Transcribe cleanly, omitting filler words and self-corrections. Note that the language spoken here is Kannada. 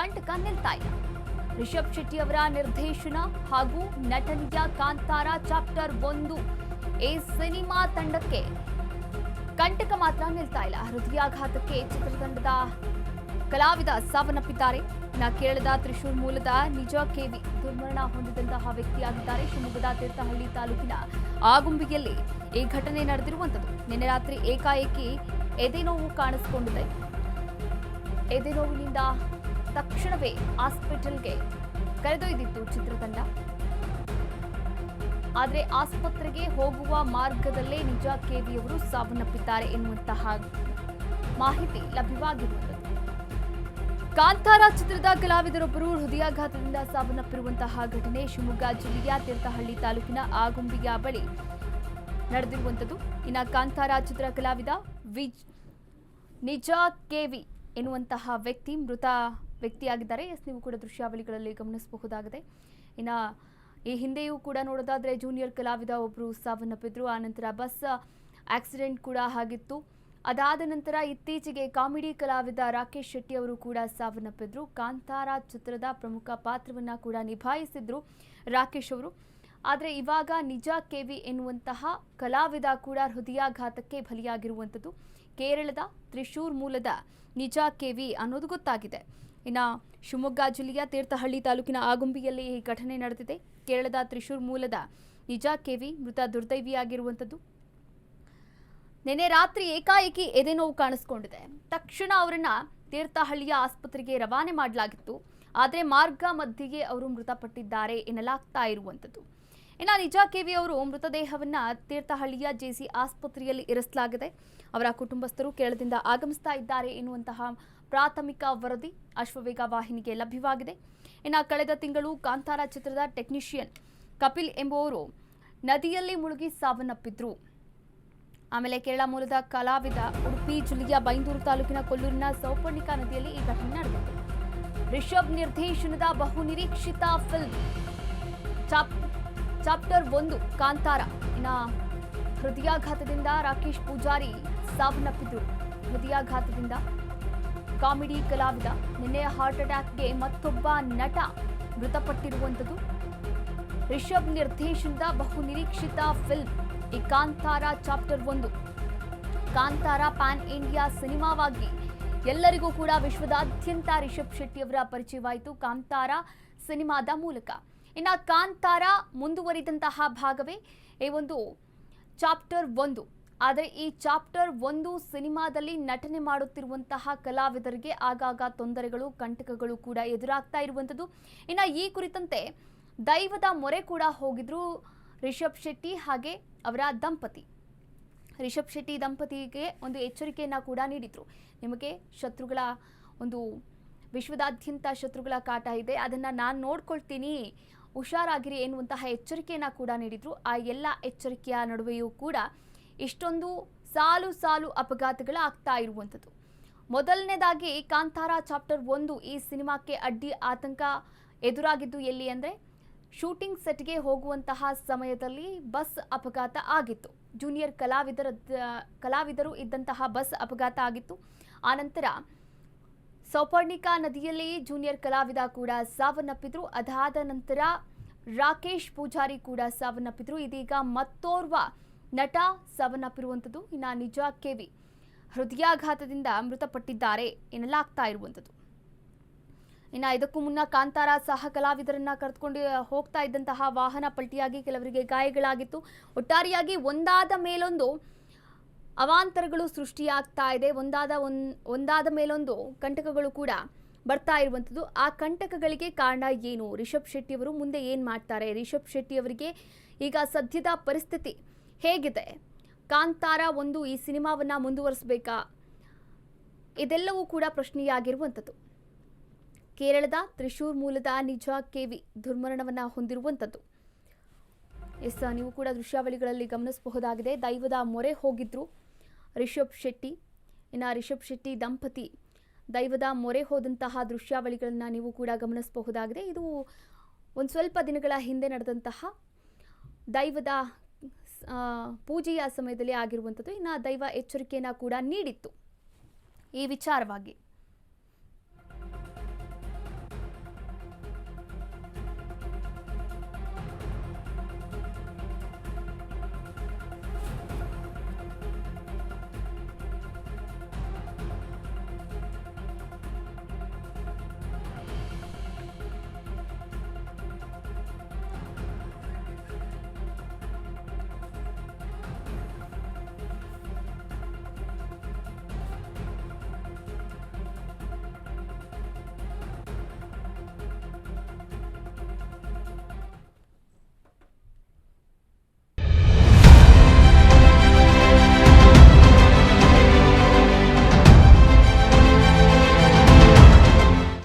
ಕಂಟಕ ನಿಲ್ತಾ ಇಲ್ಲ. ರಿಷಬ್ ಶೆಟ್ಟಿ ಅವರ ನಿರ್ದೇಶನ ಹಾಗೂ ನಟನೆಯ ಕಾಂತಾರ ಚಾಪ್ಟರ್ 1 ಈ ಸಿನಿಮಾ ತಂಡಕ್ಕೆ ಕಂಟಕ ಮಾತ್ರ ನಿಲ್ತಾ ಇಲ್ಲ. ಹೃದಯಾಘಾತಕ್ಕೆ ಚಿತ್ರತಂಡದ ಕಲಾವಿದ ಸಾವನ್ನಪ್ಪಿದ್ದಾರೆ. ಕೇರಳದ ತ್ರಿಶೂರ್ ಮೂಲದ ನಿಜ ಕೆವಿ ದುರ್ಮರಣ ಹೊಂದಿದಂತಹ ವ್ಯಕ್ತಿಯಾಗಿದ್ದಾರೆ. ಶಿವಮೊಗ್ಗದ ತೀರ್ಥಹಳ್ಳಿ ತಾಲೂಕಿನ ಆಗುಂಬಿಯಲ್ಲಿ ಈ ಘಟನೆ ನಡೆದಿರುವಂತದ್ದು. ನಿನ್ನೆ ರಾತ್ರಿ ಏಕಾಏಕಿ ಎದೆನೋವು ಕಾಣಿಸಿಕೊಂಡಿದೆ. ಎದೆನೋವಿನಿಂದ ತಕ್ಷಣವೇ ಆಸ್ಪಿಟಲ್ಗೆ ಕರೆದೊಯ್ದಿತ್ತು ಚಿತ್ರತಂಡ. ಆದರೆ ಆಸ್ಪತ್ರೆಗೆ ಹೋಗುವ ಮಾರ್ಗದಲ್ಲೇ ನಿಜ ಕೆವಿಯವರು ಸಾವನ್ನಪ್ಪಿದ್ದಾರೆ ಎನ್ನುವಂತಹ ಮಾಹಿತಿ ಲಭ್ಯವಾಗಿರುವುದು. ಕಾಂತಾರ ಚಿತ್ರದ ಕಲಾವಿದರೊಬ್ಬರು ಹೃದಯಾಘಾತದಿಂದ ಸಾವನ್ನಪ್ಪಿರುವಂತಹ ಘಟನೆ ಶಿವಮೊಗ್ಗ ಜಿಲ್ಲೆಯ ತೀರ್ಥಹಳ್ಳಿ ತಾಲೂಕಿನ ಆಗುಂಬಿಯ ಬಳಿ ನಡೆದಿರುವಂಥದ್ದು. ಇನ್ನು ಕಾಂತಾರ ಚಿತ್ರ ಕಲಾವಿದ ನಿಜ ಕೆವಿ ಎನ್ನುವಂತಹ ವ್ಯಕ್ತಿ ಮೃತ ವ್ಯಕ್ತಿಯಾಗಿದ್ದಾರೆ. ನೀವು ಕೂಡ ದೃಶ್ಯಾವಳಿಗಳಲ್ಲಿ ಗಮನಿಸಬಹುದಾಗಿದೆ. ಇನ್ನು ಈ ಹಿಂದೆಯೂ ಕೂಡ ನೋಡೋದಾದ್ರೆ ಜೂನಿಯರ್ ಕಲಾವಿದ ಒಬ್ಬರು ಸಾವನ್ನಪ್ಪಿದ್ರು. ಆನಂತರ ಬಸ್ ಆಕ್ಸಿಡೆಂಟ್ ಕೂಡ ಆಗಿತ್ತು. ಅದಾದ ನಂತರ ಇತ್ತೀಚೆಗೆ ಕಾಮಿಡಿ ಕಲಾವಿದ ರಾಕೇಶ್ ಶೆಟ್ಟಿ ಅವರು ಕೂಡ ಸಾವನ್ನಪ್ಪಿದ್ರು. ಕಾಂತಾರ ಚಿತ್ರದ ಪ್ರಮುಖ ಪಾತ್ರವನ್ನ ಕೂಡ ನಿಭಾಯಿಸಿದ್ರು ರಾಕೇಶ್ ಅವರು. ಆದರೆ ಇವಾಗ ನಿಜ ಕೆವಿ ಎನ್ನುವಂತಹ ಕಲಾವಿದ ಕೂಡ ಹೃದಯಾಘಾತಕ್ಕೆ ಬಲಿಯಾಗಿರುವಂಥದ್ದು. ಕೇರಳದ ತ್ರಿಶೂರ್ ಮೂಲದ ನಿಜ ಕೆವಿ ಅನ್ನೋದು ಗೊತ್ತಾಗಿದೆ. ಇನ್ನು ಶಿವಮೊಗ್ಗ ಜಿಲ್ಲೆಯ ತೀರ್ಥಹಳ್ಳಿ ತಾಲೂಕಿನ ಆಗುಂಬಿಯಲ್ಲಿ ಈ ಘಟನೆ ನಡೆದಿದೆ. ಕೇರಳದ ತ್ರಿಶೂರ್ ಮೂಲದ ನಿಜ ಕೆವಿ ಮೃತ ದುರ್ದೈವಿಯಾಗಿರುವಂಥದ್ದು. ನಿನ್ನೆ ರಾತ್ರಿ ಏಕಾಏಕಿ ಎದೆನೋವು ಕಾಣಿಸಿಕೊಂಡಿದೆ. ತಕ್ಷಣ ಅವರನ್ನ ತೀರ್ಥಹಳ್ಳಿಯ ಆಸ್ಪತ್ರೆಗೆ ರವಾನೆ ಮಾಡಲಾಗಿತ್ತು. ಆದರೆ ಮಾರ್ಗ ಮಧ್ಯೆಯೇ ಅವರು ಮೃತಪಟ್ಟಿದ್ದಾರೆ ಎನ್ನಲಾಗ್ತಾ ಇರುವಂಥದ್ದು. ಇನ್ನು ನಿಜ ಕೆವಿ ಅವರು ಮೃತದೇಹವನ್ನ ತೀರ್ಥಹಳ್ಳಿಯ ಜೆಸಿ ಆಸ್ಪತ್ರೆಯಲ್ಲಿ ಇರಿಸಲಾಗಿದೆ. ಅವರ ಕುಟುಂಬಸ್ಥರು ಕೇರಳದಿಂದ ಆಗಮಿಸ್ತಾ ಇದ್ದಾರೆ ಎನ್ನುವಂತಹ ಪ್ರಾಥಮಿಕ ವರದಿ ಅಶ್ವವೇಗ ವಾಹಿನಿಗೆ ಲಭ್ಯವಾಗಿದೆ. ಇನ್ನು ಕಳೆದ ತಿಂಗಳು ಕಾಂತಾರ ಚಿತ್ರದ ಟೆಕ್ನಿಷಿಯನ್ ಕಪಿಲ್ ಎಂಬುವರು ನದಿಯಲ್ಲಿ ಮುಳುಗಿ ಸಾವನ್ನಪ್ಪಿದ್ರು. ಆಮೇಲೆ ಕೇರಳ ಮೂಲದ ಕಲಾವಿದ ಉಡುಪಿ ಜಿಲ್ಲೆಯ ಬೈಂದೂರು ತಾಲೂಕಿನ ಕೊಲ್ಲೂರಿನ ಸೌಪರ್ಣಿಕಾ ನದಿಯಲ್ಲಿ ಈ ಘಟನೆ ನಡೆದಿತ್ತು. ರಿಷಬ್ ನಿರ್ದೇಶನದ ಬಹುನಿರೀಕ್ಷಿತ ಫಿಲ್ಮ್ ಚಾಪ್ಟರ್ 1 ಕಾಂತಾರ. ಇನ್ನು ಹೃದಯಾಘಾತದಿಂದ ರಾಕೇಶ್ ಪೂಜಾರಿ ಸಾವನ್ನಪ್ಪಿದ್ರು. ಹೃದಯಾಘಾತದಿಂದ ಕಾಮಿಡಿ ಕಲಾವಿದ ನಿನ್ನೆ ಹಾರ್ಟ್ ಅಟ್ಯಾಕ್ಗೆ ಮತ್ತೊಬ್ಬ ನಟ ಮೃತಪಟ್ಟಿರುವಂಥದ್ದು. ರಿಷಬ್ ನಿರ್ದೇಶನದ ಬಹುನಿರೀಕ್ಷಿತ ಫಿಲ್ಮ್ ಈ Kantara chapter 1. Kantara pan India ಸಿನಿಮಾವಾಗಿ ಎಲ್ಲರಿಗೂ ಕೂಡ ವಿಶ್ವದಾದ್ಯಂತ ರಿಷಬ್ ಶೆಟ್ಟಿ ಅವರ ಪರಿಚಯವಾಯಿತು ಕಾಂತಾರ ಸಿನಿಮಾದ ಮೂಲಕ. ಇನ್ನು ಕಾಂತಾರ ಮುಂದುವರಿದಂತಹ ಭಾಗವೇ ಈ ಒಂದು ಚಾಪ್ಟರ್ 1. ಆದರೆ ಈ ಚಾಪ್ಟರ್ 1 ಸಿನಿಮಾದಲ್ಲಿ ನಟನೆ ಮಾಡುತ್ತಿರುವಂತಹ ಕಲಾವಿದರಿಗೆ ಆಗಾಗ ತೊಂದರೆಗಳು ಕಂಟಕಗಳು ಕೂಡ ಎದುರಾಗ್ತಾ ಇರುವಂಥದ್ದು. ಇನ್ನು ಈ ಕುರಿತಂತೆ ದೈವದ ಮೊರೆ ಕೂಡ ಹೋಗಿದ್ರು ರಿಷಬ್ ಶೆಟ್ಟಿ ಹಾಗೆ ಅವರ ದಂಪತಿ. ರಿಷಬ್ ಶೆಟ್ಟಿ ದಂಪತಿಗೆ ಒಂದು ಎಚ್ಚರಿಕೆಯನ್ನ ಕೂಡ ನೀಡಿದ್ರು. ನಿಮಗೆ ಶತ್ರುಗಳ ಒಂದು ವಿಶ್ವದಾದ್ಯಂತ ಶತ್ರುಗಳ ಕಾಟ ಇದೆ, ಅದನ್ನ ನಾನು ನೋಡ್ಕೊಳ್ತೀನಿ, ಹುಷಾರಾಗಿರಿ ಎನ್ನುವಂತಹ ಎಚ್ಚರಿಕೆಯನ್ನ ಕೂಡ ನೀಡಿದ್ರು. ಆ ಎಲ್ಲ ಎಚ್ಚರಿಕೆಯ ನಡುವೆಯೂ ಕೂಡ ಇಷ್ಟೊಂದು ಸಾಲು ಸಾಲು ಅಪಘಾತಗಳು ಆಗ್ತಾ ಇರುವಂಥದ್ದು. ಮೊದಲನೇದಾಗಿ ಕಾಂತಾರ ಚಾಪ್ಟರ್ 1 ಈ ಸಿನಿಮಾಕ್ಕೆ ಅಡ್ಡಿ ಆತಂಕ ಎದುರಾಗಿದ್ದು ಎಲ್ಲಿ ಅಂದರೆ ಶೂಟಿಂಗ್ ಸೆಟ್ಗೆ ಹೋಗುವಂತಹ ಸಮಯದಲ್ಲಿ ಬಸ್ ಅಪಘಾತ ಆಗಿತ್ತು. ಜೂನಿಯರ್ ಕಲಾವಿದರು ಇದ್ದಂತಹ ಬಸ್ ಅಪಘಾತ ಆಗಿತ್ತು. ಆನಂತರ ಸೌಪರ್ಣಿಕಾ ನದಿಯಲ್ಲಿ ಜೂನಿಯರ್ ಕಲಾವಿದ ಕೂಡ ಸಾವನ್ನಪ್ಪಿದ್ರು. ಅದಾದ ನಂತರ ರಾಕೇಶ್ ಪೂಜಾರಿ ಕೂಡ ಸಾವನ್ನಪ್ಪಿದ್ರು. ಇದೀಗ ಮತ್ತೋರ್ವ ನಟ ಸಾವನ್ನಪ್ಪಿರುವಂಥದ್ದು. ಇನ್ನು ನಿಜ ಕೆವಿ ಹೃದಯಾಘಾತದಿಂದ ಮೃತಪಟ್ಟಿದ್ದಾರೆ ಎನ್ನಲಾಗ್ತಾ ಇರುವಂಥದ್ದು. ಇನ್ನು ಇದಕ್ಕೂ ಮುನ್ನ ಕಾಂತಾರ ಸಹ ಕಲಾವಿದರನ್ನ ಕರೆದುಕೊಂಡು ಹೋಗ್ತಾ ಇದ್ದಂತಹ ವಾಹನ ಪಲ್ಟಿಯಾಗಿ ಕೆಲವರಿಗೆ ಗಾಯಗಳಾಗಿತ್ತು. ಒಟ್ಟಾರೆಯಾಗಿ ಒಂದಾದ ಮೇಲೊಂದು ಅವಾಂತರಗಳು ಸೃಷ್ಟಿಯಾಗ್ತಾ ಇದೆ. ಒಂದಾದ ಮೇಲೊಂದು ಕಂಟಕಗಳು ಕೂಡ ಬರ್ತಾ ಇರುವಂಥದ್ದು. ಆ ಕಂಟಕಗಳಿಗೆ ಕಾರಣ ಏನು? ರಿಷಬ್ ಶೆಟ್ಟಿ ಅವರು ಮುಂದೆ ಏನು ಮಾಡ್ತಾರೆ? ರಿಷಬ್ ಶೆಟ್ಟಿ ಅವರಿಗೆ ಈಗ ಸದ್ಯದ ಪರಿಸ್ಥಿತಿ ಹೇಗಿದೆ? ಕಾಂತಾರ 1 ಈ ಸಿನಿಮಾವನ್ನ ಮುಂದುವರಿಸಬೇಕಾ? ಇದೆಲ್ಲವೂ ಕೂಡ ಪ್ರಶ್ನೆಯಾಗಿರುವಂಥದ್ದು. ಕೇರಳದ ತ್ರಿಶೂರ್ ಮೂಲದ ನಿಜ ಕೆವಿ ದುರ್ಮರಣವನ್ನ ಹೊಂದಿರುವಂಥದ್ದು. ನೀವು ಕೂಡ ದೃಶ್ಯಾವಳಿಗಳಲ್ಲಿ ಗಮನಿಸಬಹುದಾಗಿದೆ. ದೈವದ ಮೊರೆ ಹೋಗಿದ್ರು ರಿಷಬ್ ಶೆಟ್ಟಿ. ಇನ್ನು ರಿಷಬ್ ಶೆಟ್ಟಿ ದಂಪತಿ ದೈವದ ಮೊರೆ ಹೋದಂತಹ ದೃಶ್ಯಾವಳಿಗಳನ್ನು ನೀವು ಕೂಡ ಗಮನಿಸಬಹುದಾಗಿದೆ. ಇದು ಒಂದು ಸ್ವಲ್ಪ ದಿನಗಳ ಹಿಂದೆ ನಡೆದಂತಹ ದೈವದ ಪೂಜೆಯ ಸಮಯದಲ್ಲಿ ಆಗಿರುವಂಥದ್ದು. ಇನ್ನು ದೈವ ಎಚ್ಚರಿಕೆಯನ್ನು ಕೂಡ ನೀಡಿತ್ತು ಈ ವಿಚಾರವಾಗಿ.